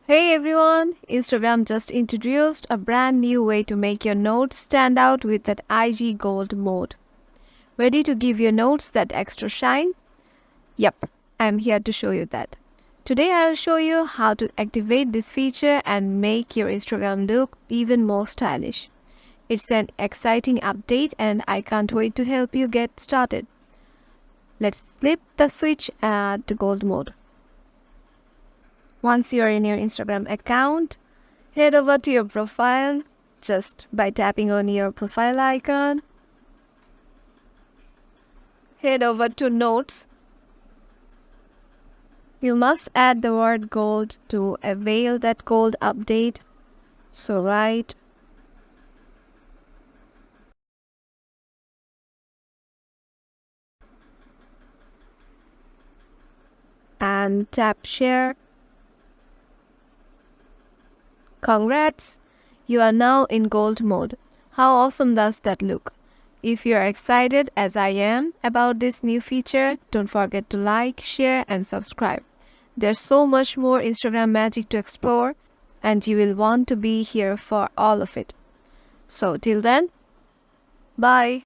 Hey everyone, Instagram just introduced a brand new way to make your notes stand out with that IG Gold mode. Ready to give your notes that extra shine? Yep, I'm here to show you that. Today I'll show you how to activate this feature and make your Instagram look even more stylish. It's an exciting update and I can't wait to help you get started. Let's flip the switch to Gold mode. Once you're in your Instagram account, head over to your profile just by tapping on your profile icon. Head over to Notes. You must add the word gold to avail that gold update. So write and tap share. Congrats! You are now in gold mode. How awesome does that look? If you're excited as I am about this new feature, don't forget to like, share and subscribe. There's so much more Instagram magic to explore and you will want to be here for all of it. So till then, bye!